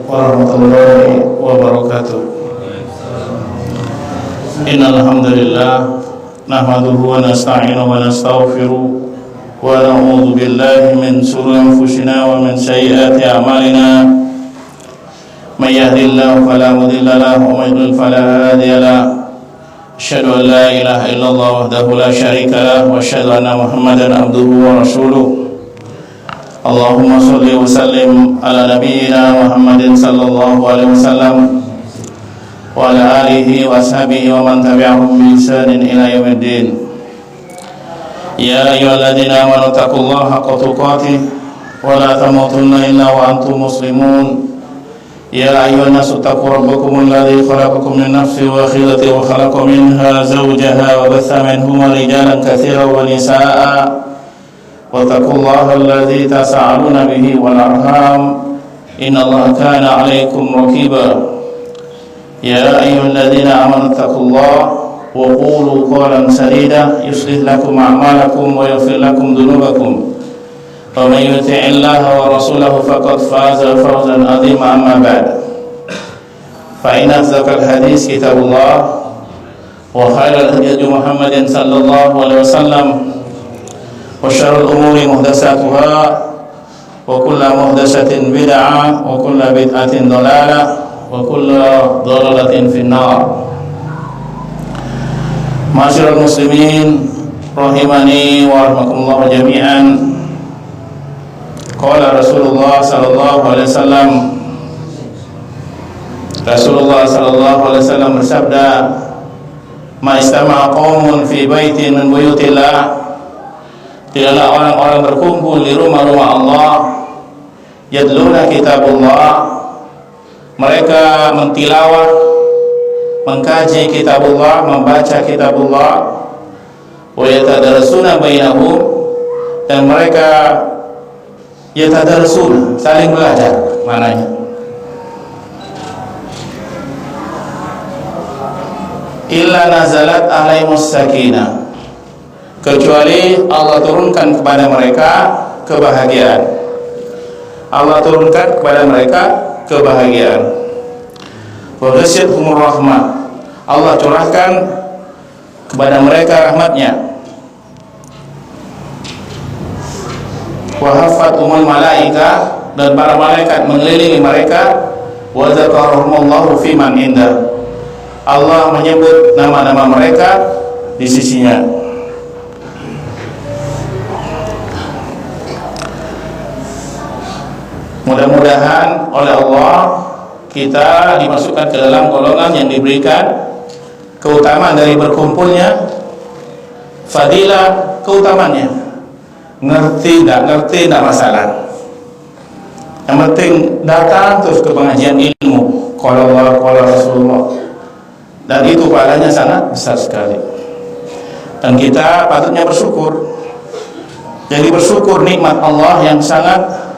warahmatullahi wabarakatuh. Innal hamdalillah nahmaduhu wa nasta'inuhu wa nastaghfiruh wa na'udzu billahi min shururi anfusina wa min sayyiati a'malina. May yahdihillahu fala mudilla lahu wa may yudlil fala hadiya lahu. Asyhadu an la ilaha illallah wahdahu la syarika lahu wa asyhadu anna Muhammadan abduhu wa rasuluh. Allahumma shalli wa sallim ala nabiyyina Muhammadin sallallahu alaihi wasallam wa ala alihi wa ashabihi wa man tabi'ahum bi ihsanin ila yaumiddin. Ya ayyuhalladzina amanu taqullaha haqqa tuqatih wa la tamutunna illa wa antum muslimun. Ya ayyuhan nasu taqu rabbakumul ladzi khalaqakum min nafsin wahidatin wa khalaqa minha zawjaha wa batha minhuma rijalan katsiran wa nisaa'a. واتقوا الله الذي تساءلون به والأرحام إن الله كان عليكم رقيبا يا أيها الذين آمنوا اتقوا الله وقولوا قولا سديدا يصلح لكم أعمالكم ويغفر لكم ذنوبكم ومن يطع الله ورسوله فقد فاز فوزا عظيما أما بعد فإن أصدق الحديث كتاب الله وخير الهدي محمد صلى الله عليه وسلم وشر الأمور محدثاتها وكل محدثة بدعة وكل بدعة ضلالة وكل ضلالة في النار. Ma'asyiral muslimin rahimani wa rahimakumullah jami'an. Qala Rasulullah sallallahu alaihi wasallam, Rasulullah sallallahu alaihi wasallam bersabda, "Ma istama'a qaumun fi baitin min buyutillah." Tidaklah orang-orang berkumpul di rumah-rumah Allah, yadluna kitabullah, mereka mentilawah, mengkaji kitabullah, membaca kitabullah, wa yatadarasuna bainahum, dan mereka yatadarasuna, saling belajar, mananya. Illa nazalat alaihimus sakinah, kecuali Allah turunkan kepada mereka kebahagiaan. Allah turunkan kepada mereka kebahagiaan. Wa ghasyiyatuhumur rahmah, Allah curahkan kepada mereka rahmatnya. Wa hafathumul malaika, dan para malaikat mengelilingi mereka. Wa dzakarahumullahu fi man indah, Allah menyebut nama-nama mereka di sisinya. Mudah-mudahan oleh Allah kita dimasukkan ke dalam golongan yang diberikan keutamaan dari berkumpulnya, fadilah keutamaannya. Ngerti tidak masalah. Yang penting datang terus ke pengajian ilmu, qala Allah qala Rasulullah, dan itu pahalanya sangat besar sekali. Dan kita patutnya bersyukur. Jadi bersyukur nikmat Allah yang sangat,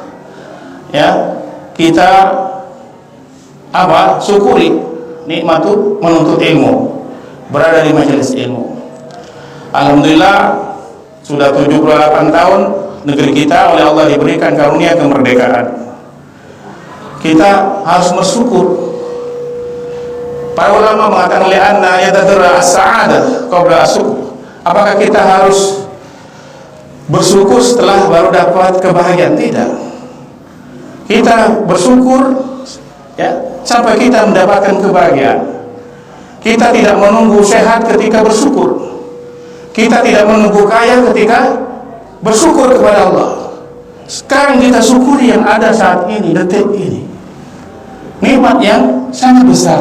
ya, kita syukuri nikmat itu menuntut ilmu, berada di majelis ilmu. Alhamdulillah sudah 78 tahun negeri kita oleh Allah diberikan karunia kemerdekaan. Kita harus bersyukur. Para ulama mengatakan li'anna yatadra as-sa'adah qabla as-syukur. Apakah kita harus bersyukur setelah baru dapat kebahagiaan? Tidak. Kita bersyukur, ya, sampai kita mendapatkan kebahagiaan. Kita tidak menunggu sehat ketika bersyukur. Kita tidak menunggu kaya ketika bersyukur kepada Allah. Sekarang kita syukuri yang ada saat ini, detik ini. Nikmat yang sangat besar.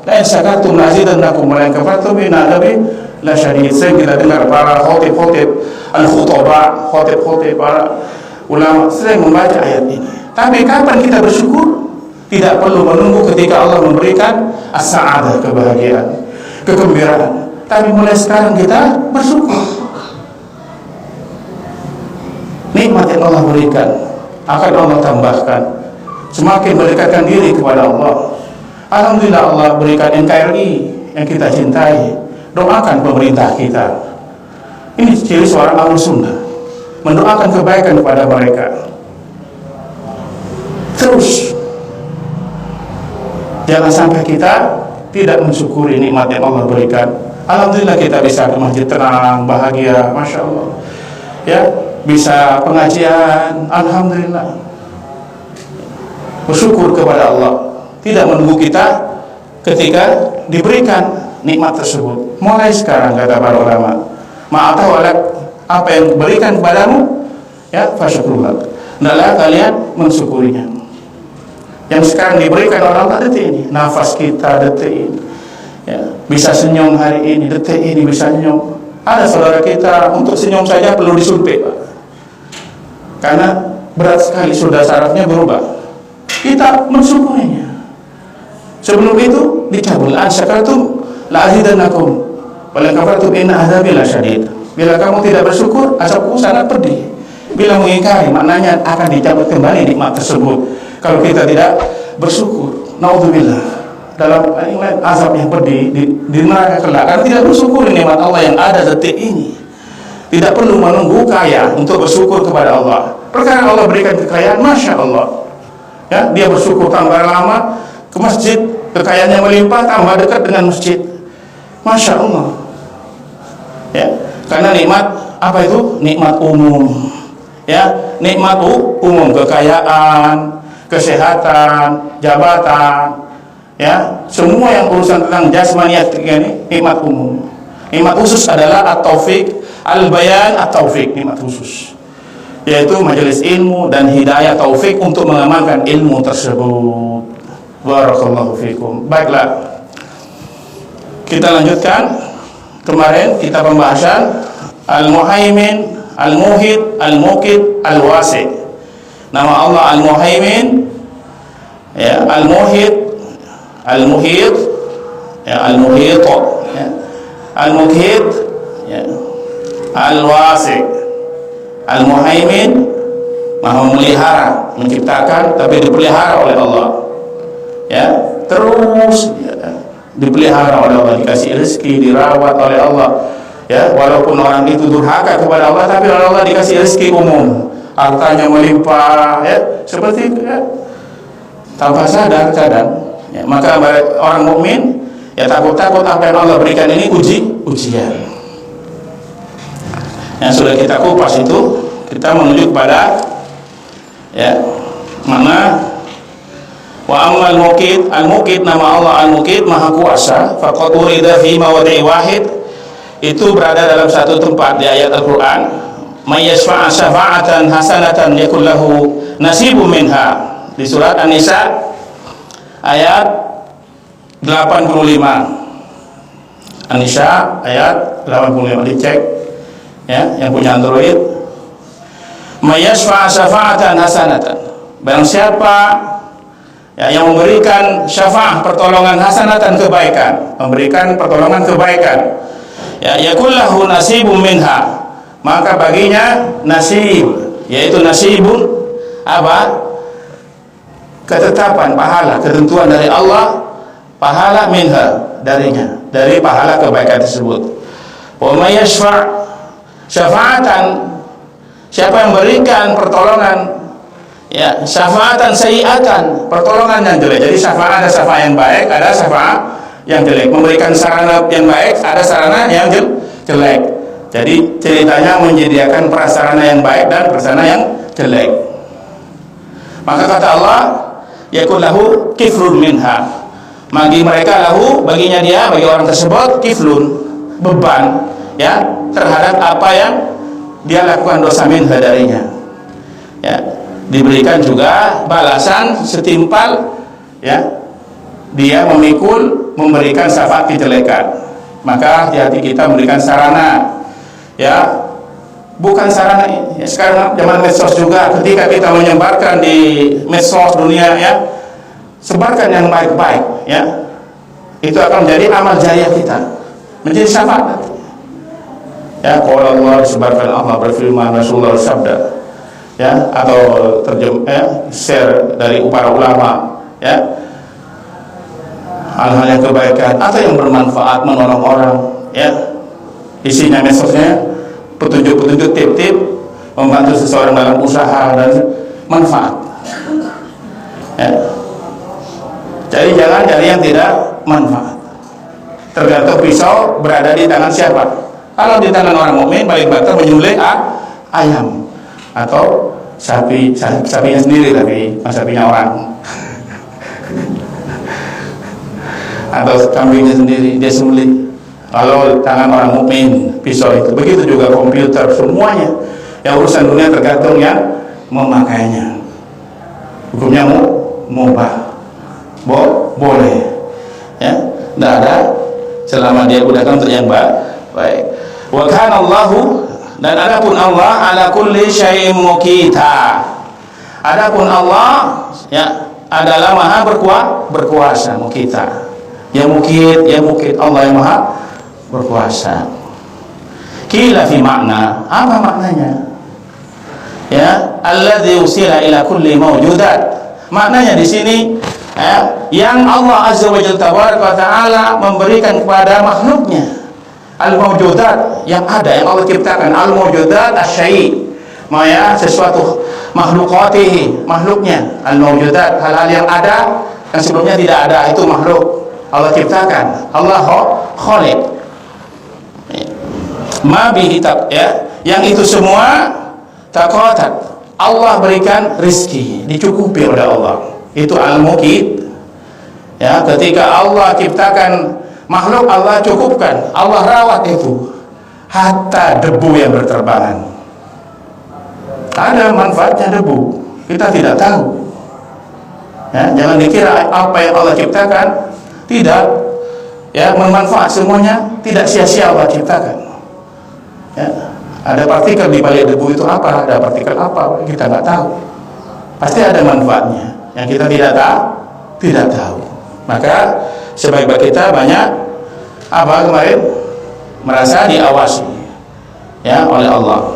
La in syakartum la azidannakum wa la in kafartum inna adzabi lasyadid. Saya kita dengar para khatib-khatib al-khutaba, khatib-khatib para ulama sering membaca ayat ini. Tapi kapan kita bersyukur? Tidak perlu menunggu ketika Allah memberikan as-sa'adah, kebahagiaan, kegembiraan. Tapi mulai sekarang kita bersyukur. Nikmat yang Allah berikan akan Allah tambahkan. Semakin mendekatkan diri kepada Allah. Alhamdulillah Allah berikan NKRI yang kita cintai. Doakan pemerintah kita. Ini ciri seorang Ahlus Sunnah, mendoakan kebaikan kepada mereka. Terus Jangan sampai kita tidak mensyukuri nikmat yang Allah berikan. Alhamdulillah kita bisa ke masjid tenang, bahagia, Masya Allah. Ya, bisa pengajian, Alhamdulillah. Bersyukur kepada Allah. Tidak menunggu kita ketika diberikan nikmat tersebut. Mulai sekarang, kata para ulama, ma'atawalak, apa yang diberikan kepadamu, ya, fasyukurullah. Hendaklah kalian mensyukurinya. Yang sekarang diberikan oleh Allah detik ini, nafas kita detik ini, ya, bisa senyum hari ini, detik ini bisa senyum. Ada saudara kita untuk senyum saja perlu disuntik, Pak, karena berat sekali, sudah sarafnya berubah. Kita mensyukurinya. Sebelum itu dicabut. Ansyakartum la'azidannakum wa la kafartum inna adzabi lasyadid. Bila kamu tidak bersyukur, azabku sangat pedih. Bila mengingkari, maknanya akan dicabut kembali nikmat tersebut. Kalau kita tidak bersyukur, naudzubillah, dalam azab yang pedih di neraka kelak, karena tidak bersyukur nikmat Allah yang ada detik ini. Tidak perlu menunggu kaya untuk bersyukur kepada Allah. Perkara Allah berikan kekayaan, Masya Allah, ya, dia bersyukur tambah lama ke masjid, kekayaannya melimpah, tambah dekat dengan masjid, Masya Allah, ya, karena nikmat apa itu? Nikmat umum, ya, nikmat umum, kekayaan, kesehatan, jabatan, ya, semua yang urusan tentang jasmaniat ini nikmat umum. Nikmat khusus adalah at-taufik, al-bayan at-taufik, nikmat khusus, yaitu majelis ilmu dan hidayah taufik untuk mengamalkan ilmu tersebut. Barakallahu fikum. Baiklah, kita lanjutkan. Kemarin kita pembahasan Al-Muhaimin, Al-Muhit, Al-Muqit, Al-Wasi. Nama Allah Al-Muhaimin, ya, Al-Muhit, Al-Muhit, ya, Al-Muhit, ya, Al-Muqit, ya, Al-Wasi. Al-Muhaimin, Maha memelihara, menciptakan, tapi dipelihara oleh Allah, ya, terus, ya, dipelihara oleh Allah, dikasih rezeki, dirawat oleh Allah, ya, walaupun orang itu durhaka kepada Allah, tapi oleh Allah dikasih rezeki umum, hartanya melimpah, ya, seperti itu, ya, tanpa sadar kadang, ya. Maka orang mukmin, ya, takut-takut apa yang Allah berikan ini ujian. Yang sudah kita kupas itu, kita menuju kepada, ya, mana wa ammal muqit. Al-Muqit, nama Allah Al-Muqit, Maha Kuasa. Faqad urida fi mawadi'i wahid, itu berada dalam satu tempat di ayat Al-Qur'an. May yashfa'a syafa'atan hasanatan yakul lahu nasibun minha, di surat An-Nisa ayat 85. An-Nisa ayat 85, dicek, ya, yang punya Android. May yashfa'a syafa'atan hasanatan, barang siapa, ya, yang memberikan syafaat, pertolongan, hasanatan, kebaikan, memberikan pertolongan kebaikan, ya, yakullahu nasibun minha, maka baginya nasib, yaitu nasibun apa? Ketetapan pahala, ketentuan dari Allah, pahala minha, darinya, dari pahala kebaikan tersebut. Wa may yashfa' syafa'atan, siapa yang berikan pertolongan, ya, syafaatan sayiatan, pertolongan yang jelek. Jadi syafaat, ada syafaat yang baik, ada syafaat yang jelek. Memberikan sarana yang baik, ada sarana yang jelek. Jadi ceritanya menyediakan prasarana yang baik dan prasarana yang jelek. Maka kata Allah, yakun lahu kiflun minha, bagi mereka lahu, baginya dia, bagi orang tersebut, kiflun, beban, ya, terhadap apa yang dia lakukan dosa minha, darinya, ya, diberikan juga balasan setimpal, ya, dia memikul, memberikan syafaat kejelekan. Maka hati-hati kita memberikan sarana, ya, bukan sarana, ya, sekarang zaman medsos juga, ketika kita menyebarkan di medsos dunia, ya, sebarkan yang baik-baik, ya, itu akan menjadi amal jariah kita, menjadi syafaat, ya. Kalau Allah disebarkan, Allah berfirman, Rasulullah bersabda, ya, atau share dari para ulama, ya, hal-hal yang kebaikan atau yang bermanfaat, menolong orang, ya, isinya medsosnya petunjuk-petunjuk, tip-tip, membantu seseorang dalam usaha dan manfaat, ya. Jadi jangan cari yang tidak manfaat. Tergantung pisau berada di tangan siapa. Kalau di tangan orang mukmin paling banter menyembelih ayam atau sapinya sendiri, tapi sapinya orang atau kambingnya sendiri dia sembelih. Kalau tangan orang mukmin pisau itu. Begitu juga komputer, semuanya yang urusan dunia tergantung yang memakainya. Hukumnya mubah, boleh, ya, tidak ada selama dia gunakan untuk yang baik. Wa kana Allahu, dan adapun Allah ala kulli syai'in muqita. Adapun Allah, ya, adalah maha berkuasa, muqita. Ya mukit Allah yang maha berkuasa. Qila fi makna, apa maknanya? Ya, alladzi usila ila kulli mawjudat. Maknanya di sini, ya, yang Allah Azza wa Jalla tabaraka taala memberikan kepada makhluknya, al-mawjudat, yang ada, yang Allah ciptakan, al-mawjudat asy-syai', maya sesuatu, makhlukatihi, makhluknya, al-mawjudat, hal-hal yang ada yang sebelumnya tidak ada, itu makhluk Allah ciptakan. Allah khaliq ma bihi, ya, yang itu semua taqatat, Allah berikan rizki, dicukupi oleh Allah. Itu al-muqit. Ya, ketika Allah ciptakan makhluk, Allah cukupkan, Allah rawat itu, hatta debu yang berterbangan. Ada manfaatnya debu, kita tidak tahu. Ya, jangan dikira apa yang Allah ciptakan tidak, ya, bermanfaat semuanya, tidak sia-sia Allah ciptakan. Ya, ada partikel di balik debu itu apa? Ada partikel apa? Kita nggak tahu. Pasti ada manfaatnya yang kita tidak tahu. Maka sebaik-baik kita banyak kemarin merasa diawasi, ya, oleh Allah.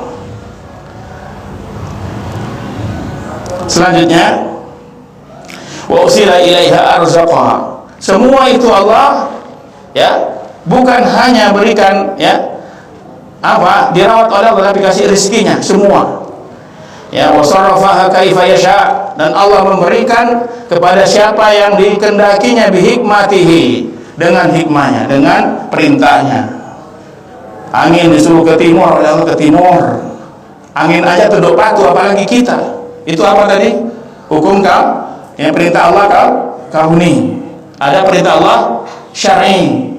Selanjutnya, wa usila ilaiha arzaqaha. Semua itu Allah, ya, bukan hanya berikan, ya, dirawat oleh Allah, tapi kasih rezekinya semua. Ya, wasarrafaha kaifa yasha, dan Allah memberikan kepada siapa yang dikehendakinya, bihikmatihi, dengan hikmahnya, dengan perintahnya. Angin disuruh ke timur, oleh Allah ke timur. Angin aja tunduk patuh, apalagi kita. Itu apa tadi? Hukum yang perintah Allah kauni. Ada perintah Allah syar'i.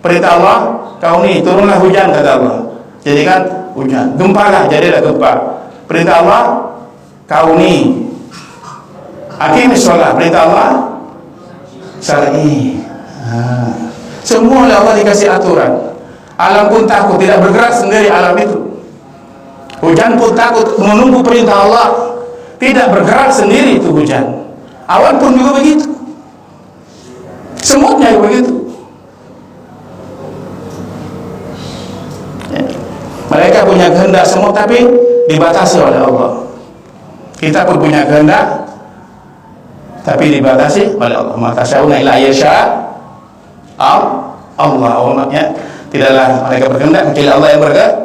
Perintah Allah kauni, turunlah hujan kata Allah. Jadikan hujan. Gempalah, jadilah gempa. Perintah Allah kauni. Aqimis shalah, perintah Allah syar'i. Semua oleh Allah dikasih aturan. Alam pun takut, tidak bergerak sendiri alam itu. Hujan pun takut, menunggu perintah Allah, tidak bergerak sendiri itu hujan. Awan pun juga begitu. Semutnya juga begitu. Ya. Mereka punya kehendak semut, tapi dibatasi oleh Allah. Kita pun punya kehendak, tapi dibatasi oleh Allah. Mata syauna ila yasha Allah, ya. Tidaklah mereka berkehendak kecuali Allah yang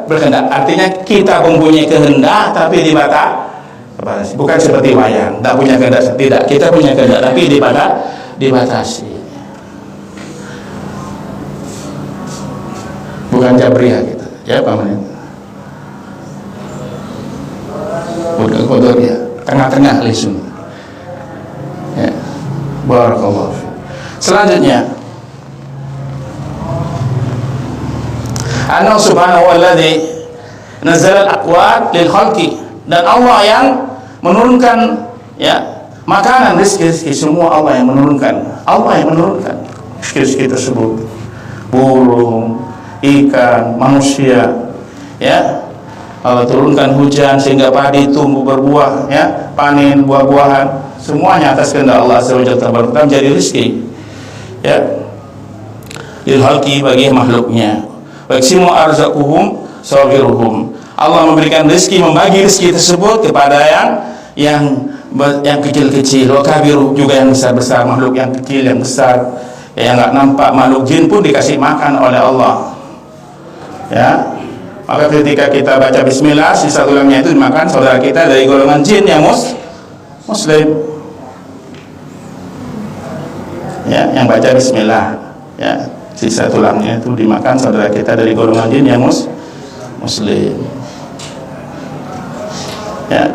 berkehendak. Artinya kita mempunyai kehendak, tapi dibatasi. Bukan seperti wayang, tak punya kehendak, tidak. Kita punya kehendak, tapi dibatasi. Bukan Jabriyah kita, ya Pak Manin. Bukan Qadariyah, tengah-tengah lisun. Ya. Barakallahu. Selanjutnya, Allah subhanahu wa ta'ala nazzala al-aqwat lil khalqi, dan Allah yang menurunkan, ya, makanan, rezeki semua Allah yang menurunkan. Allah yang menurunkan rezeki tersebut. Burung, ikan, manusia, ya. Allah turunkan hujan sehingga padi tumbuh berbuah, ya, panen buah-buahan, semuanya atas kehendak Allah Subhanahu wa ta'ala menjadi rezeki, ya, lil khalqi, bagi makhluknya. Waksimu arzaquhum sawiruhum. Allah memberikan rezeki, membagi rezeki tersebut kepada yang kecil-kecil, wa kabiru, juga yang besar-besar, makhluk yang kecil, yang besar, yang enggak nampak. Makhluk jin pun dikasih makan oleh Allah, ya. Maka ketika kita baca bismillah, sisa tulangnya itu dimakan saudara kita dari golongan jin yang muslim. ya, yang baca bismillah, ya, sisa tulangnya itu dimakan saudara kita dari golongan jin yang muslim. Ya,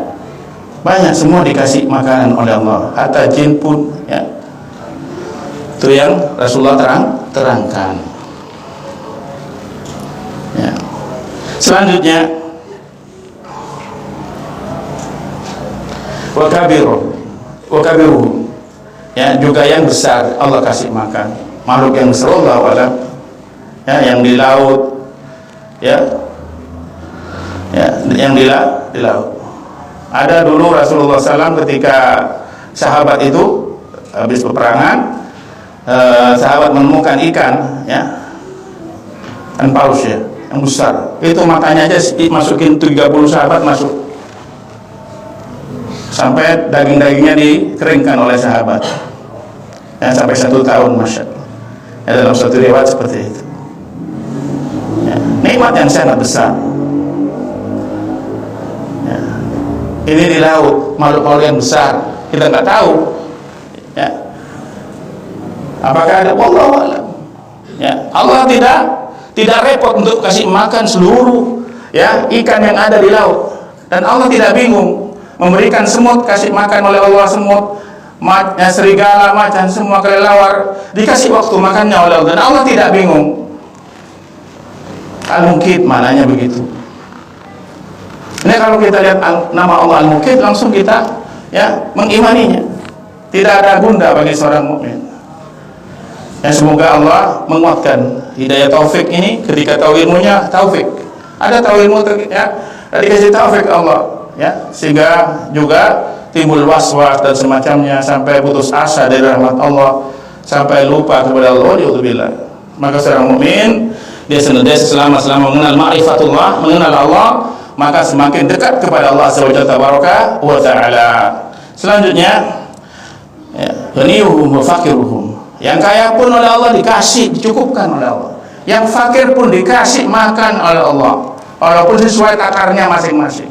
banyak semua dikasih makanan oleh Allah, hatta jin pun, ya. Itu yang Rasulullah terangkan. Ya. Selanjutnya, wakabiru, ya, juga yang besar Allah kasih makan. Makhluk yang besar Allah, ya, yang di laut, ya, yang di laut. Ada dulu Rasulullah SAW ketika sahabat itu habis peperangan, sahabat menemukan ikan, ya, ikan paus, ya, yang besar. Itu matanya aja masukin 30 sahabat masuk, sampai daging-dagingnya dikeringkan oleh sahabat, ya, sampai 1 tahun, masya Allah. Ya, dalam satu riwayat seperti itu. Ya, nikmat yang sangat besar. Ya. Ini di laut, makhluk-makhluk yang besar, kita nggak tahu, ya, apakah ada, wallahu a'lam. Ya, Allah tidak repot untuk kasih makan seluruh, ya, ikan yang ada di laut, dan Allah tidak bingung memberikan semut, kasih makan oleh Allah semut, serigala, macan, semua kelelawar dikasih waktu makannya oleh Allah, dan Allah tidak bingung. Al-Muqit maknanya begitu. Ini kalau kita lihat nama Allah Al-Muqit, langsung kita, ya, mengimaninya. Tidak ada gunda bagi seorang mukmin. Ya, semoga Allah menguatkan hidayah taufik ini. Ketika tahu ilmunya, taufik. Ada tahu ilmu, ya, dikasih taufik Allah, ya, sehingga juga timbul waswas dan semacamnya, sampai putus asa dari rahmat Allah, sampai lupa kepada Allah. Alhamdulillah. Maka seorang mukmin dia senantiasa selama mengenal ma'rifatullah, mengenal Allah, maka semakin dekat kepada Allah Subhanahu wa ta'ala. Selanjutnya, ya, ghaniyuhum wa faqiruhum. Yang kaya pun oleh Allah dikasih, dicukupkan oleh Allah. Yang fakir pun dikasih makan oleh Allah, walaupun sesuai takarnya masing-masing.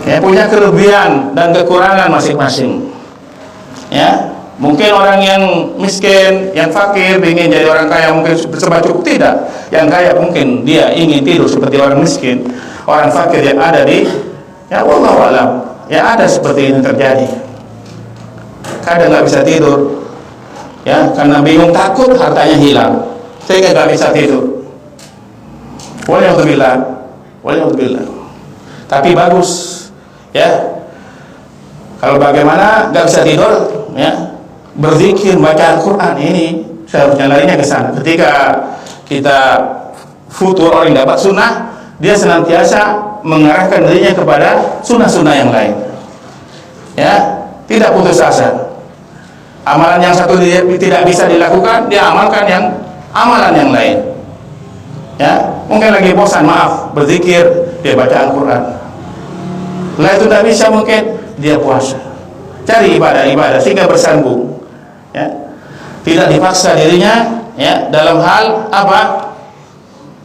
Ya, punya kelebihan dan kekurangan masing-masing. Ya, mungkin orang yang miskin, yang fakir ingin jadi orang kaya, mungkin serba cukup. Tidak. Yang kaya mungkin dia ingin tidur seperti orang miskin. Orang fakir yang ada di, ya, wallahu a'lam, ya, ada seperti ini terjadi. Kadang nggak bisa tidur, ya, karena bingung, takut hartanya hilang, sehingga nggak bisa tidur. Walhamdulillah. Tapi bagus, ya, kalau bagaimana nggak bisa tidur, ya, berzikir, baca Al-Quran. Ini seharusnya larinya ke sana. Ketika kita futur, orang yang dapat sunnah, dia senantiasa mengarahkan dirinya kepada sunnah-sunnah yang lain, ya, tidak putus asa. Amalan yang satu dia tidak bisa dilakukan, dia amalkan yang amalan yang lain. Ya, mungkin lagi bosan, maaf, berzikir, dia baca Al-Quran. Setelah itu tidak bisa, mungkin dia puasa. Cari ibadah sehingga bersambung. Ya, tidak dipaksa dirinya, ya, dalam hal apa?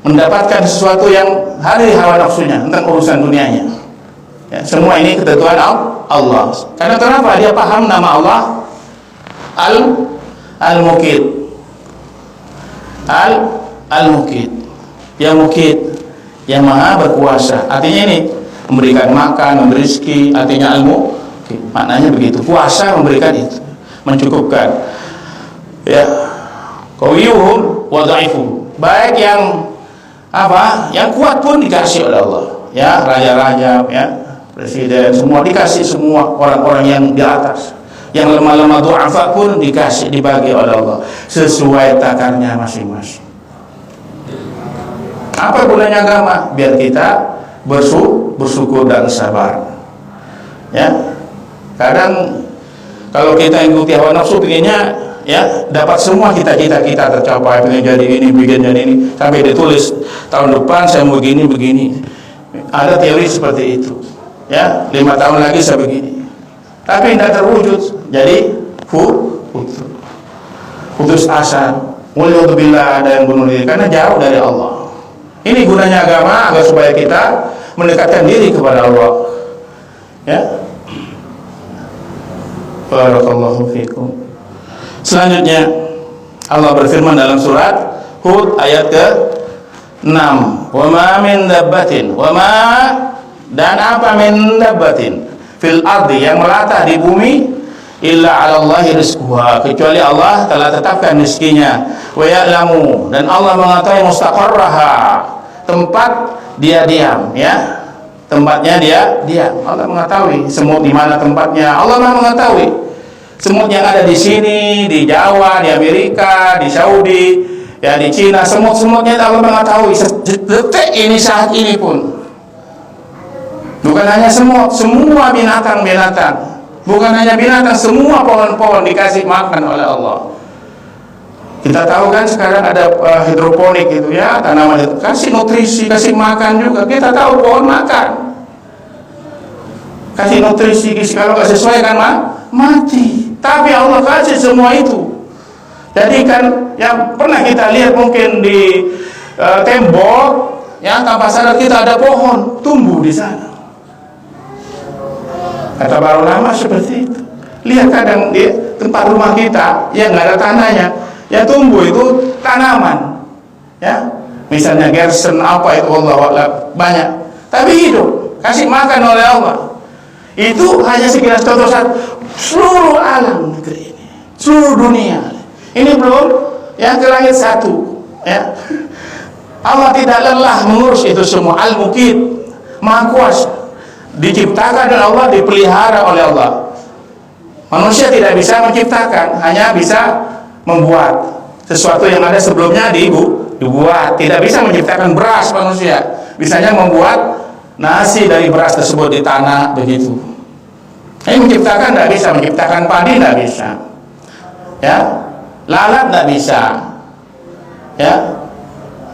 Mendapatkan sesuatu yang hari hawa nafsunya tentang urusan dunianya. Ya, semua ini ketentuan Allah. Karena kenapa? Dia paham nama Allah Al-Muqit. Al-Muqit, yang Muqit, yang maha berkuasa. Artinya ini memberikan makan, memberi rezeki. Artinya Al-Muqit, maknanya begitu. Kuasa memberikan itu, mencukupkan. Ya, qawiyuhum wa dha'ifuhum. Baik yang apa? Yang kuat pun dikasih oleh Allah. Ya, raja-raja, ya, presiden, semua dikasih, semua orang-orang yang di atas. Yang lemah-lemah du'afa pun dikasih, dibagi oleh Allah sesuai takarnya masing-masing. Apa gunanya agama? Biar kita bersyukur dan sabar. Ya, kadang kalau kita ikuti hawa nafsu, pengennya, ya, dapat semua cita-cita kita tercapai, pengen jadi ini, bikin jadi ini, sampai ditulis tahun depan saya mau begini. Ada teori seperti itu. Ya, 5 tahun lagi saya begini. Tapi tidak terwujud, jadi putus asa. Walhamdulillah, ada yang bunuh diri karena jauh dari Allah. Ini gunanya agama, agar supaya kita mendekatkan diri kepada Allah. Ya, barakallahu fikum. Selanjutnya Allah berfirman dalam surat Hud ayat ke-6, wa ma min dabbatin, wa ma, dan apa, min dabbatin fil ardi, yang melata di bumi, illa 'ala Allahi rizquha, kecuali Allah telah tetapkan rezekinya, wa ya'lamu, dan Allah mengetahui mustaqarraha, tempat dia diam, ya, tempatnya dia diam. Allah mengetahui semut di mana tempatnya. Allah mengetahui semut yang ada di sini, di Jawa, di Amerika, di Saudi, ya, di Cina, semut-semutnya Allah mengetahui detik ini, saat ini pun. Bukan hanya semut, semua binatang-binatang. Bukan hanya binatang, semua pohon-pohon dikasih makan oleh Allah. Kita tahu kan sekarang ada hidroponik itu, ya, tanaman itu kasih nutrisi, kasih makan juga. Kita tahu pohon makan, kasih nutrisi, kalau nggak sesuai kan mati. Tapi Allah kasih semua itu. Jadi kan yang pernah kita lihat mungkin di tembok, ya, tanpa sadar kita ada pohon tumbuh di sana. Kata para ulama seperti itu. Lihat kadang di tempat rumah kita yang nggak ada tanahnya, ya, tumbuh itu tanaman, ya, misalnya gersen apa itu, Allah banyak, tapi hidup, kasih makan oleh Allah. Itu hanya sekilas contoh satu. Seluruh alam negeri ini, seluruh dunia ini belum, ya, ke langit satu, ya. Allah tidak lelah mengurus itu semua. Al-Muqit, Maha Kuasa, diciptakan oleh Allah, dipelihara oleh Allah. Manusia tidak bisa menciptakan, hanya bisa membuat sesuatu yang ada sebelumnya dibuat. Tidak bisa menciptakan beras manusia, bisanya membuat nasi dari beras tersebut di tanah, begitu. Ini menciptakan tidak bisa, menciptakan padi tidak bisa, ya, lalat tidak bisa, ya,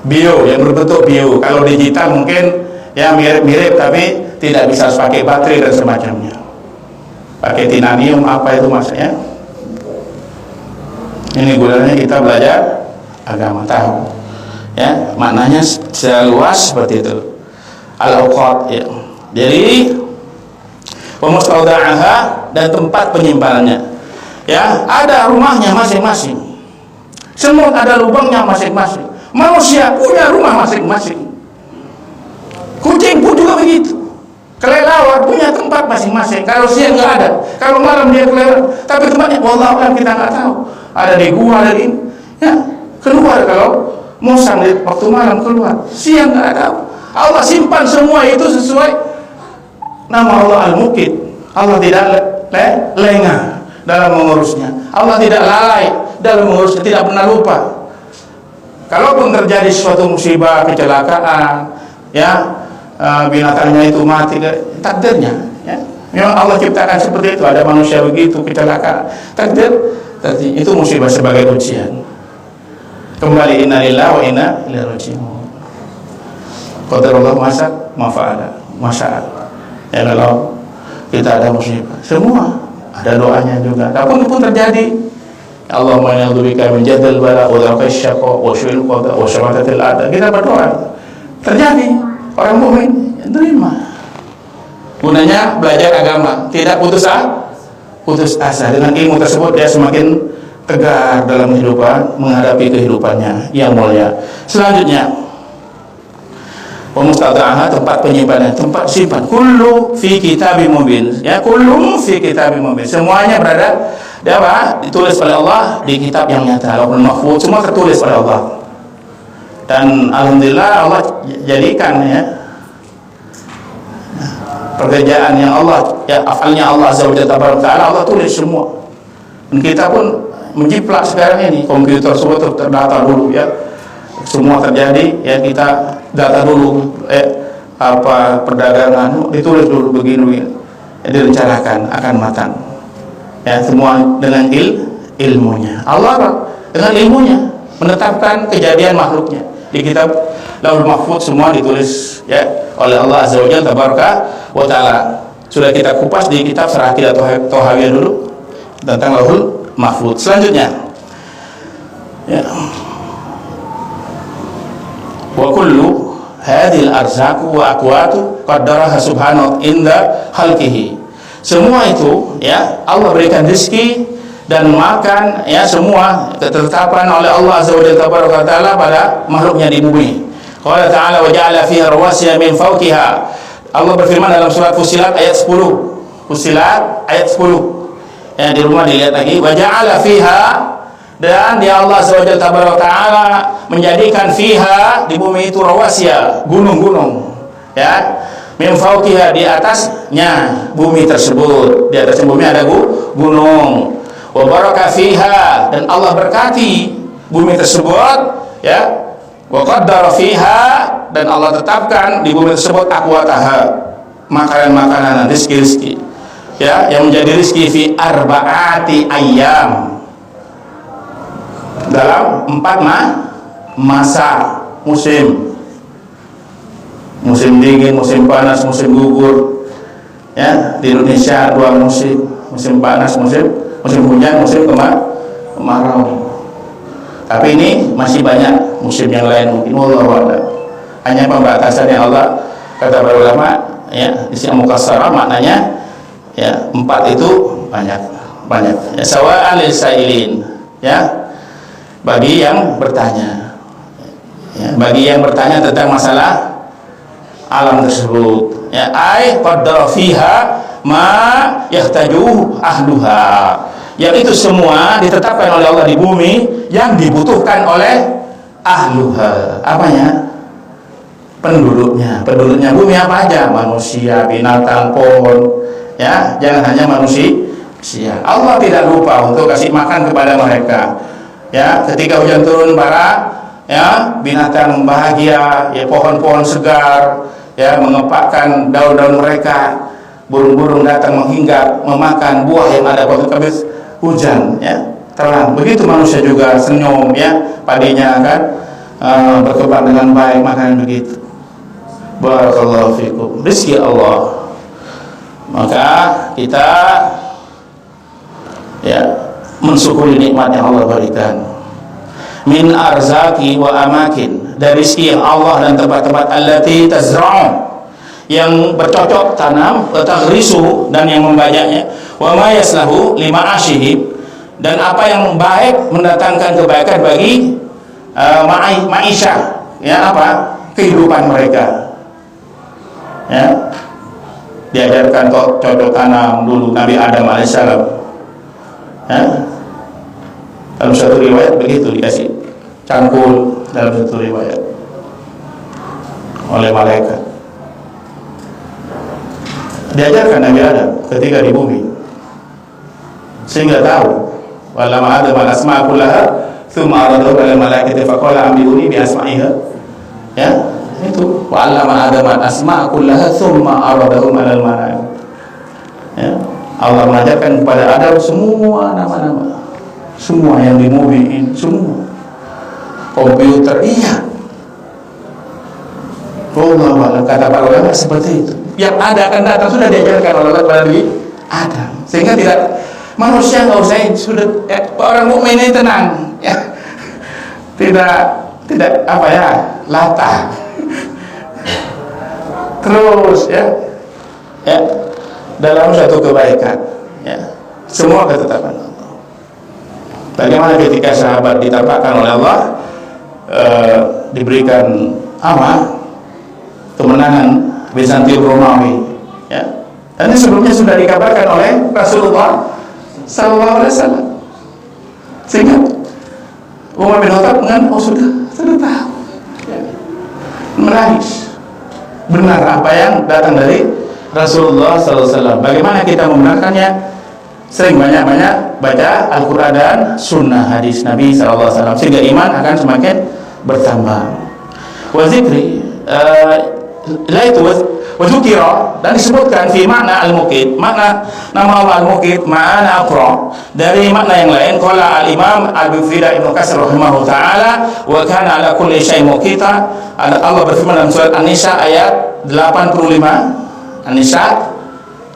bio yang berbentuk bio. Kalau digital mungkin, ya, mirip-mirip, tapi tidak bisa, harus pakai baterai dan semacamnya, pakai titanium apa itu maksudnya. Ini gunanya kita belajar agama, tahu, ya, maknanya seluas seperti itu. Al-awqat, ya. Jadi pemustaudaha, dan tempat penyimpanannya, ya, ada rumahnya masing-masing. Semut ada lubangnya masing-masing. Manusia punya rumah masing-masing. Kucing pun juga begitu. Kelelawar punya tempat masing-masing. Kalau siang nggak ada, kalau malam dia kelelawar. Tapi tempatnya, wallahu a'lam, kita nggak tahu. Ada di gua, ada di, ya, keluar kalau musang di waktu malam keluar. Siang nggak tahu. Allah simpan semua itu sesuai nama Allah Al-Muqit. Allah tidak lengah dalam mengurusnya. Allah tidak lalai dalam mengurusnya, tidak pernah lupa. Kalaupun terjadi suatu musibah, kecelakaan, ya, binatangnya itu mati, takdirnya, ya. Memang Allah ciptakan seperti itu. Ada manusia begitu, kecelakaan, takdir itu musibah sebagai ujian. Kembali, inna lillahi wa inna ilaihi raji'un. Qadarullah mafa'ala, ya, kalau kita ada musibah, semua ada doanya juga. Apapun pun terjadi, Allahumma inni a'udzubika min jadil bala wa dharqis syaqa wa syu'il qada wa syamatatil a'da. Kita berdoa, terjadi, orang mukmin terima. Gunanya belajar agama, tidak putus asa. Dengan ilmu tersebut dia semakin tegar dalam kehidupan, menghadapi kehidupannya yang mulia. Selanjutnya, pemustaudaha, tempat penyimpanan, tempat simpan. Kullu fi kitabim mubin, ya, kullu fi kitabim mubin. Semuanya berada di apa? Ditulis oleh Allah di kitab yang nyata, Lauhul Mahfuz, semua tertulis oleh Allah. Dan alhamdulillah Allah jadikan, ya, pekerjaan yang Allah, ya, afalnya Allah Azza wa Jalla, Allah tulis semua. Dan kita pun menjiplak sekarang ini, komputer semua terdata dulu, ya, semua terjadi, ya, kita data dulu, apa perdagangan ditulis dulu begini, ya, direncanakan akan matang, ya, semua dengan ilmunya. Allah dengan ilmunya menetapkan kejadian makhluknya di kitab Lauhul Mahfuz, semua ditulis, ya, oleh Allah Azza wa Jalla tabaraka wa taala. Sudah kita kupas di kitab Syarah Aqidah Thahawiyah dulu tentang Lauhul Mahfuz. Selanjutnya, ya, wa kullu hadhil arzaqu wa aqwatu qaddaraha subhanahu inda khalqihi. Semua itu, ya, Allah berikan rezeki dan makan, ya, semua ketetapan oleh Allah Azza wa Jalla taala pada makhluknya di bumi. Qala ta'ala wa ja'ala fiha rawasiya min fawqiha. Allah berfirman dalam surat Fussilat ayat 10. Fussilat ayat 10. Ya, di rumah dilihat lagi. Wa ja'ala fiha, dan dia Allah Azza wa Jalla taala menjadikan fiha, di bumi itu, rawasiya, gunung-gunung, ya, min fawqiha, di atasnya bumi tersebut. Di atas bumi ada gunung. Wa baraka fiha, dan Allah berkati bumi tersebut, ya. Wa qaddara fiha, dan Allah tetapkan di bumi tersebut aqwataha, makanan-makanan, rezeki-rezeki, ya, yang menjadi rezeki fi arba'ati ayyam, dalam 4 masa musim. Musim dingin, musim panas, musim gugur, ya. Di Indonesia 2 musim, musim panas, musim hujan, musim kemarau. Tapi ini masih banyak musim yang lain mungkin, wallahu a'lam. Hanya pembatasan yang Allah, kata para ulama, ya, di sini mukassarah maknanya, ya, 4 itu banyak. Ya, sawa'an lil sa'ilin, ya, bagi yang bertanya, ya, bagi yang bertanya tentang masalah alam tersebut, ya, ai qaddara fiha ma yahtaju ahluha, yang itu semua ditetapkan oleh Allah di bumi yang dibutuhkan oleh ahluha, apanya? Penduduknya bumi apa aja? Manusia, binatang, pohon, ya, jangan hanya manusia. Allah tidak lupa untuk kasih makan kepada mereka, ya. Ketika hujan turun, para, ya, binatang bahagia, ya, pohon-pohon segar, ya, mengepakkan daun-daun mereka, burung-burung datang menghinggap, memakan buah yang ada waktu habis hujan, ya, terang. Begitu manusia juga senyum, ya, padinya akan berkembang dengan baik, makanan begitu. Barakallahu fikum. Rizki Allah. Maka kita, ya, mensyukuri nikmat yang Allah berikan. Min arzaki wa amakin, dari rizki yang Allah dan tempat-tempat allati tazra'u, yang bercocok tanam, taghrisu, dan yang membajaknya, wa ma yaslahu lima asyihim, dan apa yang baik mendatangkan kebaikan bagi ma'isyah, ya, apa, kehidupan mereka, ya. Diajarkan kok cocok tanam dulu Nabi Adam alaihissalam, ya. Dalam satu riwayat begitu, dikasih cangkul dalam satu riwayat oleh malaikat. Diajarkan Nabi Adam ketika di bumi, sehingga tahu. Walama Adam al-asma'a kullaha thumma aradahu ala malaikati faqala ambiuni bi asma'iha, ya, itu walama Adam al-asma'a kullaha thumma aradahu ala malaikati, ya. Allah mengajarkan kepada Adam semua nama-nama, semua yang di bumi, semua komputer, iya. Allah, kata para ulama seperti itu. Yang ada akan datang sudah diajarkan oleh Allah kepada Nabi Adam, sehingga tidak, manusia nggak usah, sudah, ya, orang mukmin ini tenang, ya, tidak apa, ya, latah terus, ya, dalam satu kebaikan, ya, semua ketetapan Allah. Bagaimana ketika sahabat ditampakkan oleh Allah, diberikan apa, kemenangan Bizantium Romawi, ya. Dan ini sebelumnya sudah dikabarkan oleh Rasulullah SAW, sehingga Umar bin Khattab dengan, oh sudah tahu, ya, menangis. Benar apa yang datang dari Rasulullah SAW. Bagaimana kita membenarkannya? Sering banyak-banyak baca Al-Quran dan Sunnah hadis Nabi SAW, sehingga iman akan semakin bertambah. Wa zikri, itu wazukira, dan disebutkan fi makna al-muqit, makna nama Allah al-muqit, ma'ana aqra, dari makna yang lain. Qala al-imam al-Bufida Ibnu Katsir rahimahullah ta'ala, wa kana ala kulli syai'in muqita. Allah berfirman dalam surat An-Nisa ayat 85, An-Nisa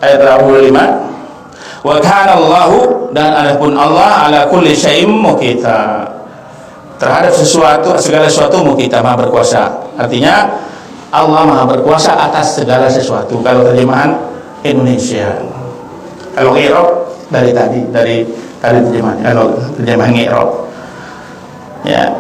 ayat 85, wa kana Allahu, dan adapun Allah, ala kulli syai'in muqita, terhadap sesuatu, segala sesuatu, muqita, maha berkuasa. Artinya Allah maha berkuasa atas segala sesuatu, kalau terjemahan Indonesia. Kalau Irak dari tadi, dari Ada terjemahan i'rab. Ya.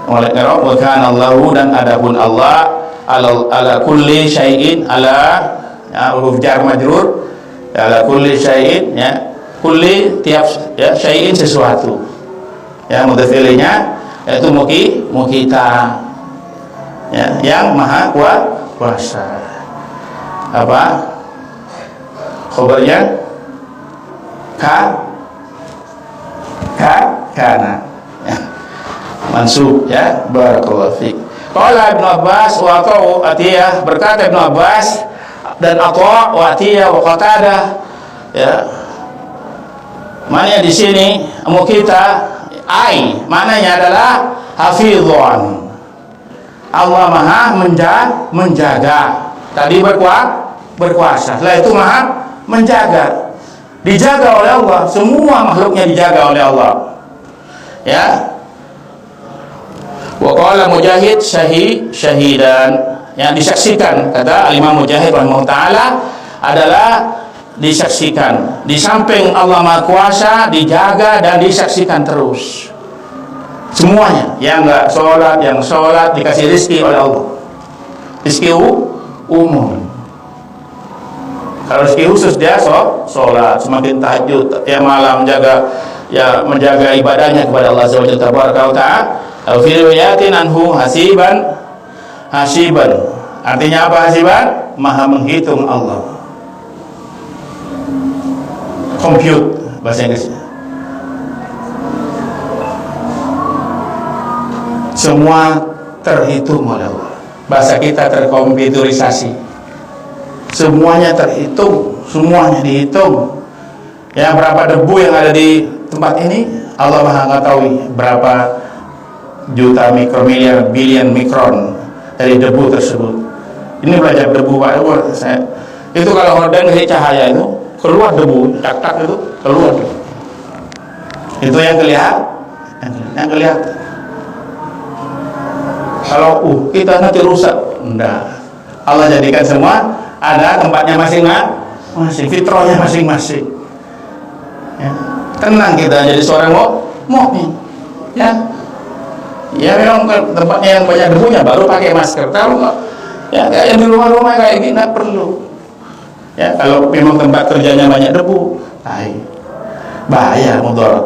Oleh i'rab wa kana Allahu, dan adapun Allah ala kulli syai'in, ala ya, huruf jar majrur, ala kulli syai'in, ya, kulli tiap ya, syai'in sesuatu. Ya, mudzaffirnya yaitu mukita. Ya, yang maha kuasa. Apa khabarnya? Kana ya, mansub ya. Barakallahu fiik. Qala Ibnu Abbas wa Atiyah, berkata Ibnu Abbas dan Atha wa Atiyah wa Qatadah, ya, maknanya di sini mukita maknanya adalah hafizun. Allah maha menjaga. Tadi berkuasa. Setelah itu maha menjaga. Dijaga oleh Allah, semua makhluknya dijaga oleh Allah. Ya. Wa qala Mujahid syahidan, yang disaksikan, kata Imam Mujahid rahimahullah taala, adalah disaksikan. Di samping Allah Maha Kuasa, dijaga dan disaksikan terus. Semuanya, yang enggak sholat, yang sholat dikasih rezeki oleh Allah. Rezeki umum. Kalau rezeki khusus dia sholat, semakin tahajud ya malam, menjaga ibadahnya kepada Allah Subhanahu wa taala. Fi riwayatin anhu hasiban. Artinya apa hasiban? Maha menghitung Allah. Compute bahasa Inggrisnya. Semua terhitung oleh Allah. Bahasa kita terkomputerisasi. Semuanya terhitung, semuanya dihitung. Ya, berapa debu yang ada di tempat ini Allah Maha mengetahui, berapa juta mikromiliar bilion mikron dari debu tersebut. Ini belajar debu Pak. Itu kalau horden dari cahaya itu keluar debu, tak itu keluar debu. Itu yang kelihatan. Kalau kita nanti rusak, enggak. Allah jadikan semua ada tempatnya masing-masing, fitrahnya masing-masing. Ya. Tenang kita jadi seorang mukmin. Ya. Ya memang tempatnya yang banyak debunya baru pakai masker. Kalau enggak, ya kayak yang di rumah-rumah kayak gini enggak perlu. Ya, kalau memang tempat kerjanya banyak debu, bahaya, mudarat.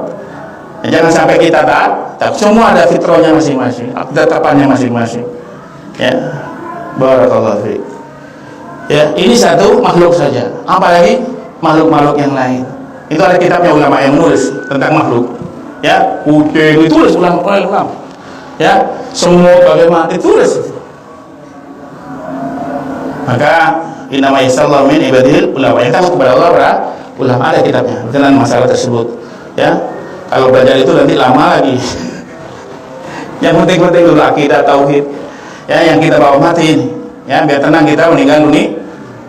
Ya, jangan sampai kita taat. Semua ada fitrahnya masing-masing, ketetapannya masing-masing. Ya. Barakallahu fiik. Ya, ini satu makhluk saja. Apalagi makhluk-makhluk yang lain. Itu ada kitabnya ulama yang menulis tentang makhluk. Ya, kucing ditulis ulama. Ya, semua bagaimana ditulis. Maka inama yasallahu min ibadil ulama. Yang takut kepada Allah ulama, ada kitabnya tentang masalah tersebut. Ya, kalau belajar itu nanti lama lagi. Yang penting-penting dulu akidah tauhid. Ya, yang kita bawa mati ini. Ya, biar tenang kita meninggal dunia.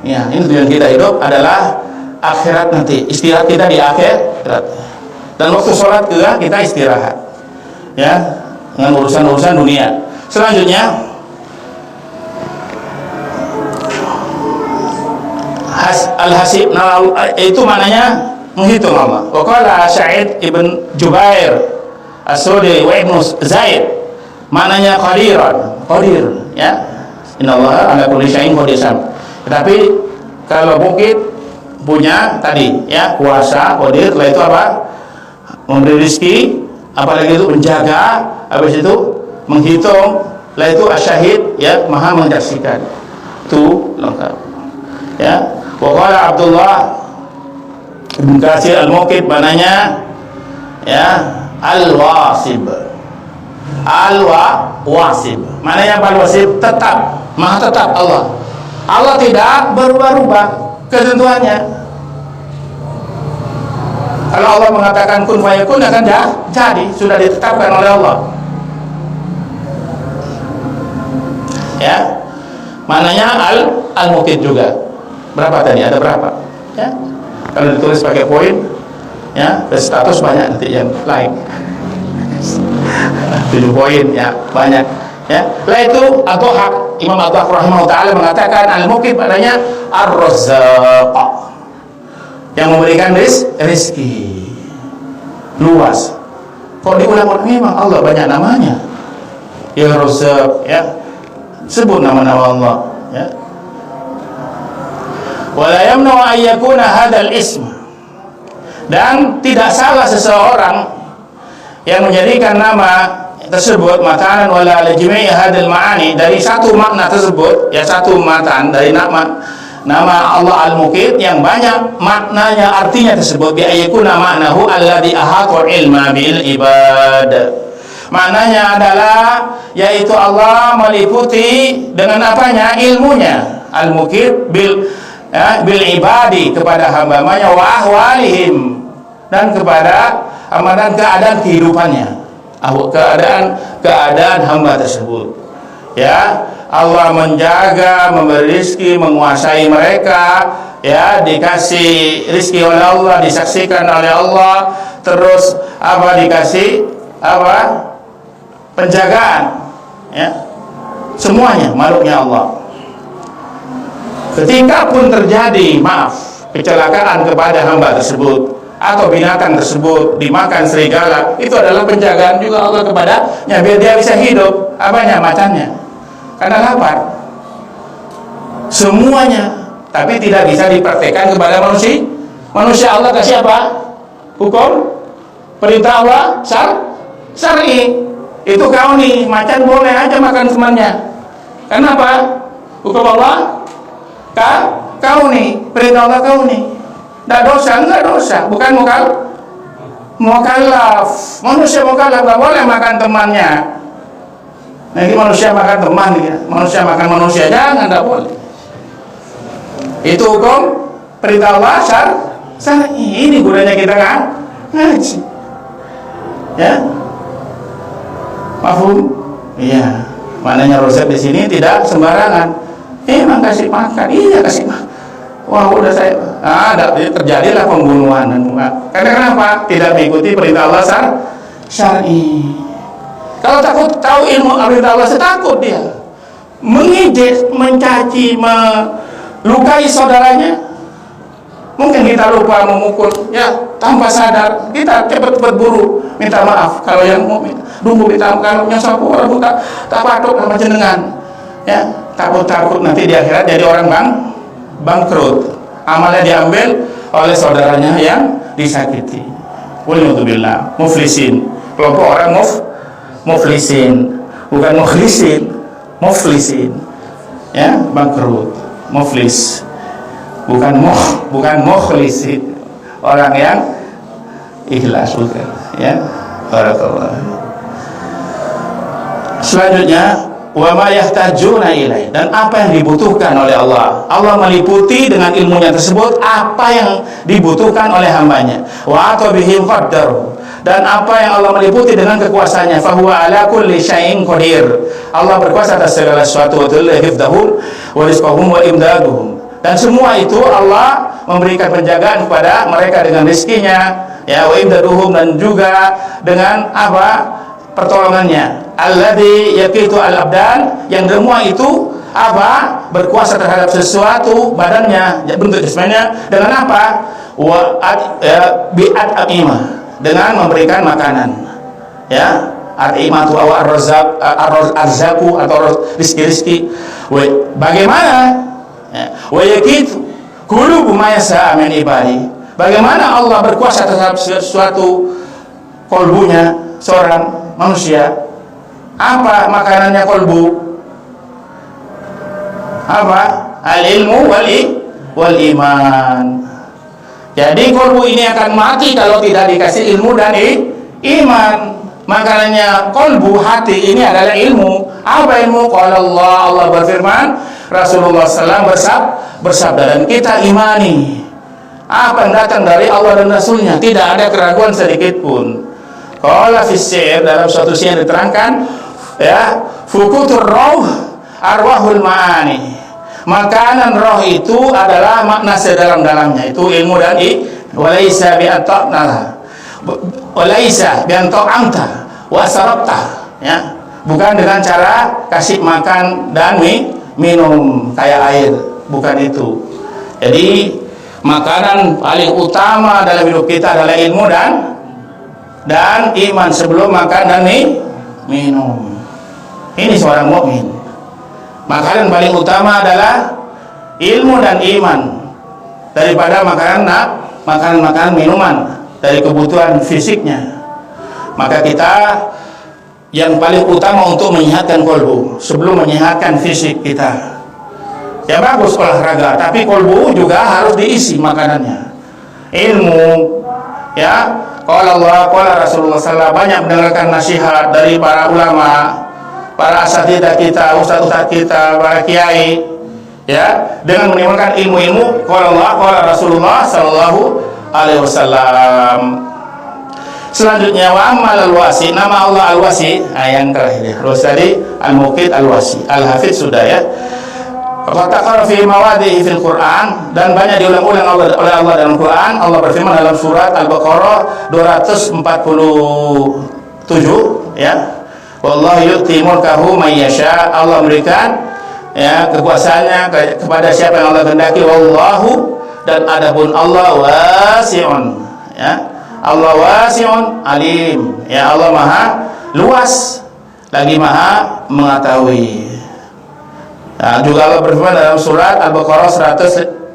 Ya, ini tujuan kita hidup adalah akhirat nanti. Istirahat kita di akhirat. Dan waktu sholat juga kita istirahat. Ya, dengan urusan-urusan dunia. Selanjutnya al-hasib, itu maknanya menghitung Allah. Wa qala Sa'id ibn Jubair As-Sudi wa Ibnu Zaid, maknanya qadir, ya. Innallaha ala kulli syai'in qadir. Tetapi kalau mungkin punya tadi ya kuasa, qadir, itu apa? Memberi rezeki, apalagi itu menjaga, habis itu menghitung, itu asyahid, ya, maha menyaksikan. Itu lengkap. Ya. Wa qala Abdullah Ibn Katsir al-Muqid, maknanya ya al-wasib. Al-wasib. Maknanya al-wasib tetap, maha tetap Allah. Allah tidak berubah-ubah ketentuannya. Kalau Allah mengatakan kun fayakun akan jadi, sudah ditetapkan oleh Allah. Ya. Maknanya al-Muqid juga. Berapa tadi? Ada berapa? Ya. Kalau ditulis pakai poin, ya, status banyak nanti yang like. 7 poin, ya, banyak. Ya. Lah itu Ad-Dhahhak, Imam Ad-Dhahhak rahimahullah taala mengatakan al-Muqid maknanya ar-Razzaq, yang memberikan rezeki. luas. Kok diulang-ulang? Memang Allah banyak namanya. Ya Razzaq, ya, sebut nama-nama Allah, ya. Wala yamna'u an yakuna hadzal ism, dan tidak salah seseorang yang menjadikan nama tersebut makanan wala al-jami' hadzal ma'ani, dari satu makna tersebut, ya, satu matan dari nama Allah Al-Muqit yang banyak maknanya, artinya tersebut, bi ayyakuna ma'nahu alladhi ahata ilma bil ibad. Maknanya adalah yaitu Allah meliputi dengan apanya? Ilmunya. Al-Muqit bil ibadi, kepada hamba-hambanya, wa ahwalihim, dan kepada amalan keadaan kehidupannya, keadaan hamba tersebut, ya. Allah menjaga, memberi rezeki, menguasai mereka, ya, dikasih rezeki oleh Allah, disaksikan oleh Allah, terus dikasih penjagaan, ya, semuanya makhluknya Allah. Ketika pun terjadi kecelakaan kepada hamba tersebut atau binatang tersebut dimakan serigala, itu adalah penjagaan juga Allah kepadanya, biar dia bisa hidup macannya, karena lapar. Semuanya, tapi tidak bisa dipraktekkan kepada manusia. Allah kasih apa? Hukum, perintah Allah syar'i. Itu kauni, macan boleh aja makan temannya. Kenapa? Hukum Allah kauni, perintah Allah kauni. Tidak dosa, enggak dosa, bukan mukallaf. Manusia mukallaf enggak boleh makan temannya. Nanti manusia makan teman, manusia makan manusia, jangan, enggak boleh. Itu hukum perintah Allah syar'i. Ini gunanya kita ngaji, ya. Mafhum? Iya. Maknanya Rasul di sini tidak sembarangan. Emang kasih makan, iya kasih makan. Wah, udah saya terjadilah pembunuhan. Karena kenapa? Tidak mengikuti perintah Allah syar'i. Kalau tahu ilmu perintah Allah, takut dia mengejek, mencaci, melukai saudaranya. Mungkin kita lupa memukul, ya, tanpa sadar kita cepat berburu minta maaf. Kalau yang mau kalau yang sapu orang tak patok sama jenengan, ya, takut nanti di akhirat jadi orang bangkrut, amalnya diambil oleh saudaranya yang disakiti. Waliyadzubillah, muflisin, kelompok orang muflisin, bukan muflisin, ya, bangkrut, muflis, bukan mukhlisin, orang yang ikhlas, bukan, ya. Barakallah. Selanjutnya, wa ma yahtajuna ilaih, dan apa yang dibutuhkan oleh Allah. Allah meliputi dengan ilmunya tersebut apa yang dibutuhkan oleh hambanya. Wa atobihim qaddaru, dan apa yang Allah meliputi dengan kekuasaannya. Fahuwa ala kulli syai'in qadir, Allah berkuasa atas segala sesuatu. Wa hifdhahum wa rizqahum wa imdaduhum, dan semua itu Allah memberikan penjagaan kepada mereka dengan rezekinya, ya, wa imdaduhum, dan juga dengan pertolongannya. Alladzi yaqitu al-abdan, yang semua itu berkuasa terhadap sesuatu badannya, bentuk jasmaninya, dengan apa? Bi'at aqimah, dengan memberikan makanan, ya, at-imatu aw arzaku, atau rizki. Bagaimana? Wa yaqitu qulubu ma yasha min ibadi, bagaimana Allah berkuasa terhadap sesuatu kolbunya seorang manusia. Apa makanannya kolbu? Al-ilmu wal iman. Jadi kolbu ini akan mati kalau tidak dikasih ilmu dan iman. Makanannya kolbu, hati ini adalah ilmu. Apa ilmu? Qala Allah berfirman, Rasulullah SAW bersabda, dan kita imani apa yang datang dari Allah dan Rasulnya, tidak ada keraguan sedikit pun. Qala fi syair, dalam suatu syair diterangkan, ya, fukutur roh arwahul ma'ani, makanan roh itu adalah makna sedalam-dalamnya, itu ilmu dan walaisa bi anta wa sarabta, ya, bukan dengan cara kasih makan dan minum kayak air, bukan itu. Jadi makanan paling utama dalam hidup kita adalah ilmu dan iman sebelum makan dan minum. Ini seorang mukmin. Makanan paling utama adalah ilmu dan iman daripada makanan minuman dari kebutuhan fisiknya. Maka kita yang paling utama untuk menyehatkan kolbu sebelum menyehatkan fisik kita. Ya bagus olahraga, tapi kolbu juga harus diisi makanannya. Ilmu, ya. Qala Allah, qala Rasulullah SAW, banyak mendengarkan nasihat dari para ulama, para asatidzah kita, ustaz-ustaz kita, para kiai, ya, dengan menimbulkan ilmu-ilmu. Qala Allah, qala Rasulullah sallallahu alaihi wasallam. Selanjutnya wa ammal al-wasi, nama Allah al-wasi, yang terakhir. Terus tadi al-muqit al-wasi, al-hafidz sudah ya. Qala fi mawadi'i fil Quran, dan banyak diulang-ulang oleh Allah dalam Quran. Allah berfirman dalam surat Al-Baqarah 247 ya. Wallahu yu'ti mulkahu may yasha, Allah memberikan ya kekuasaannya kepada siapa yang Allah kehendaki. Wallahu, dan adapun Allah wasi'un ya. Allah wasi'un alim, ya Allah maha luas lagi maha mengetahui. Nah, juga Allah berfirman dalam surat Al-Baqarah 115,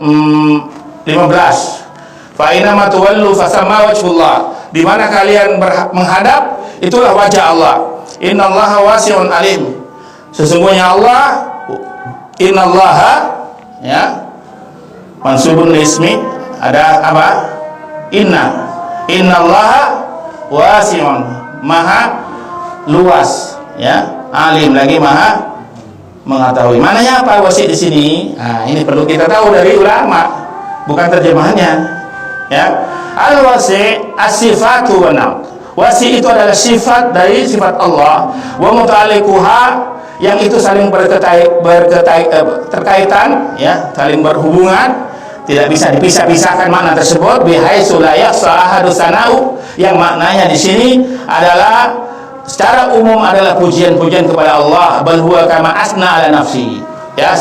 fa inna ma tuwallu fasamma wajhullah, di mana kalian menghadap itulah wajah Allah. Innallaha wasi'un alim, sesungguhnya Allah, innallaha ya mansubun ismi, ada apa? Innallaha wasi'un, maha luas ya, alim lagi maha mengetahui. Mananya apa wasi di sini? Nah, ini perlu kita tahu dari ulama, bukan terjemahannya. Ya, al-wasi as-sifatu wa nam. Wasi itu adalah sifat dari sifat Allah. Wa muta'alliquha, yang itu saling berkaitan, ya, saling berhubungan, tidak bisa dipisah-pisahkan makna tersebut. Bihaitsu la yahsa ahadu sana'u, yang maknanya di sini adalah secara umum adalah pujian-pujian kepada Allah. Bal huwa kama asna ala nafsi, ya,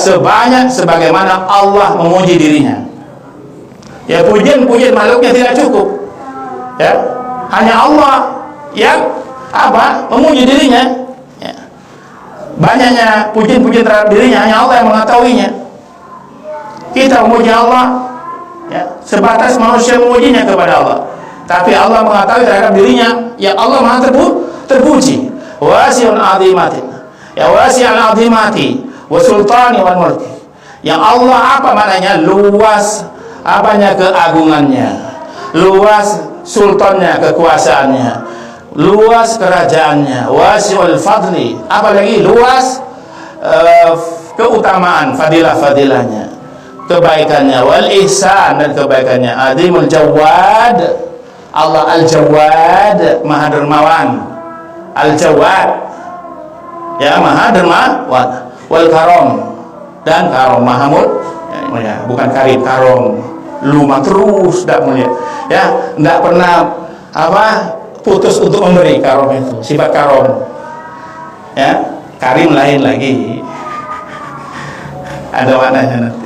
sebagaimana Allah memuji dirinya. Ya, pujian-pujian makhluknya tidak cukup. Ya, hanya Allah yang apa? Memuji dirinya. Ya. Banyaknya pujian-pujian terhadap dirinya hanya Allah yang mengetahuinya. Kita memuji Allah ya, sebatas manusia memujinya kepada Allah. Tapi Allah mengetahui terhadap dirinya, ya Allah Maha terpuji. Wasi'un azimatin, ya wasi'an azimati wa sultani wal mulki, yang Allah apa maknanya? Luas apanya? Keagungannya, luas sultannya, kekuasaannya, luas kerajaannya. Wasi'ul fadli, apalagi luas keutamaan, fadilah-fadilahnya, kebaikannya. Wal ihsan, dan kebaikannya. Azimul jawad, Allah al-jawad, maha dermawan. Al-jawad, ya maha dermawan. Wal karom, dan karom, maha ya, bukan karim, karom, lumah terus, tidak mulia, ya, tidak pernah apa putus untuk memberi. Karom itu sifat karom, ya. Karim lain lagi, ada maknanya nanti.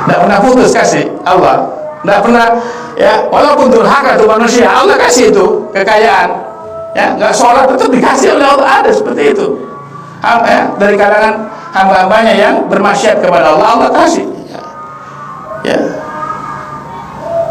Tidak pernah putus kasih Allah, tidak pernah ya, walaupun durhaka itu manusia, Allah kasih itu kekayaan, ya, nggak sholat tetap dikasih oleh Allah, ada seperti itu. Ya, dari kalangan hamba-hambanya yang bermaksiat kepada Allah, Allah kasih. Ya.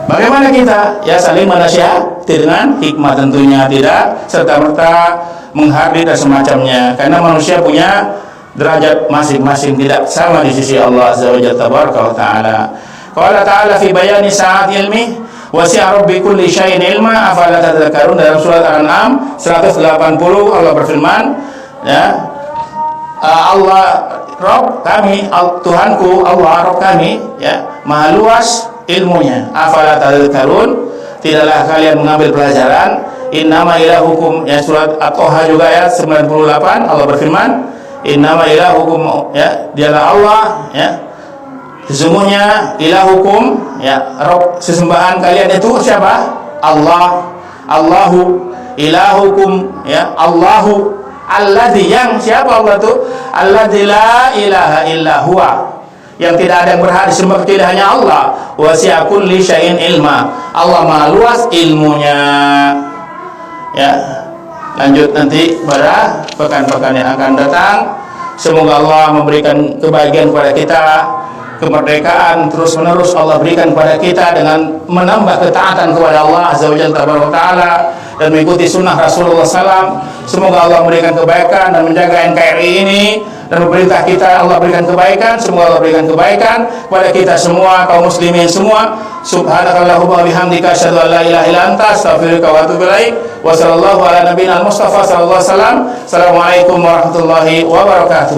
Bagaimana kita? Ya, saling menasihati dengan hikmah tentunya, tidak serta-merta menghardik dan semacamnya, karena manusia punya derajat masing-masing, tidak sama di sisi Allah Azza wa Jalla tabaraka wa ta'ala. Qala ta'ala fi bayani sa'at ilmi wasi'a rabbi kulli syai'in ilma afala tadhakkarun, dalam surat Al-An'am 180 Allah berfirman, ya, Allah Rabb kami, Tuhanku Allah Rabb kami, ya, maha luas ilmunya. Afala tadhakkarun, tidaklah kalian mengambil pelajaran. Innama ilahukum, ya, surat At-Taha juga ayat 98 Allah berfirman, innama ilahukum, ya, dialah Allah, ya, sesungguhnya ilahukum, ya, Rabb sesembahan kalian itu siapa? Allah. Allahu ilahukum, ya, Allahu alladzi, yang siapa Allah itu? Alladzi la ilaha illa huwa, yang tidak ada yang berhak disembah kecuali hanya Allah. Wasi'a kulli syai'in ilma. Allah Maha luas ilmunya. Ya. Lanjut nanti pada pekan-pekan yang akan datang. Semoga Allah memberikan kebahagiaan kepada kita, kemerdekaan terus menerus Allah berikan kepada kita dengan menambah ketaatan kepada Allah Azza wa Jalla dan mengikuti sunnah Rasulullah SAW. Semoga Allah memberikan kebaikan dan menjaga NKRI ini, dan pemerintah kita Allah berikan kebaikan. Semoga Allah berikan kebaikan kepada kita semua, kaum muslimin semua. Subhanakallahumma wa bihamdika asyhadu an la ilaha illa anta astaghfiruka wa atubu ilaik. Wa sallallahu ala nabiyina al-Mustafa sallallahu alaihi wasallam. Assalamualaikum warahmatullahi wabarakatuh.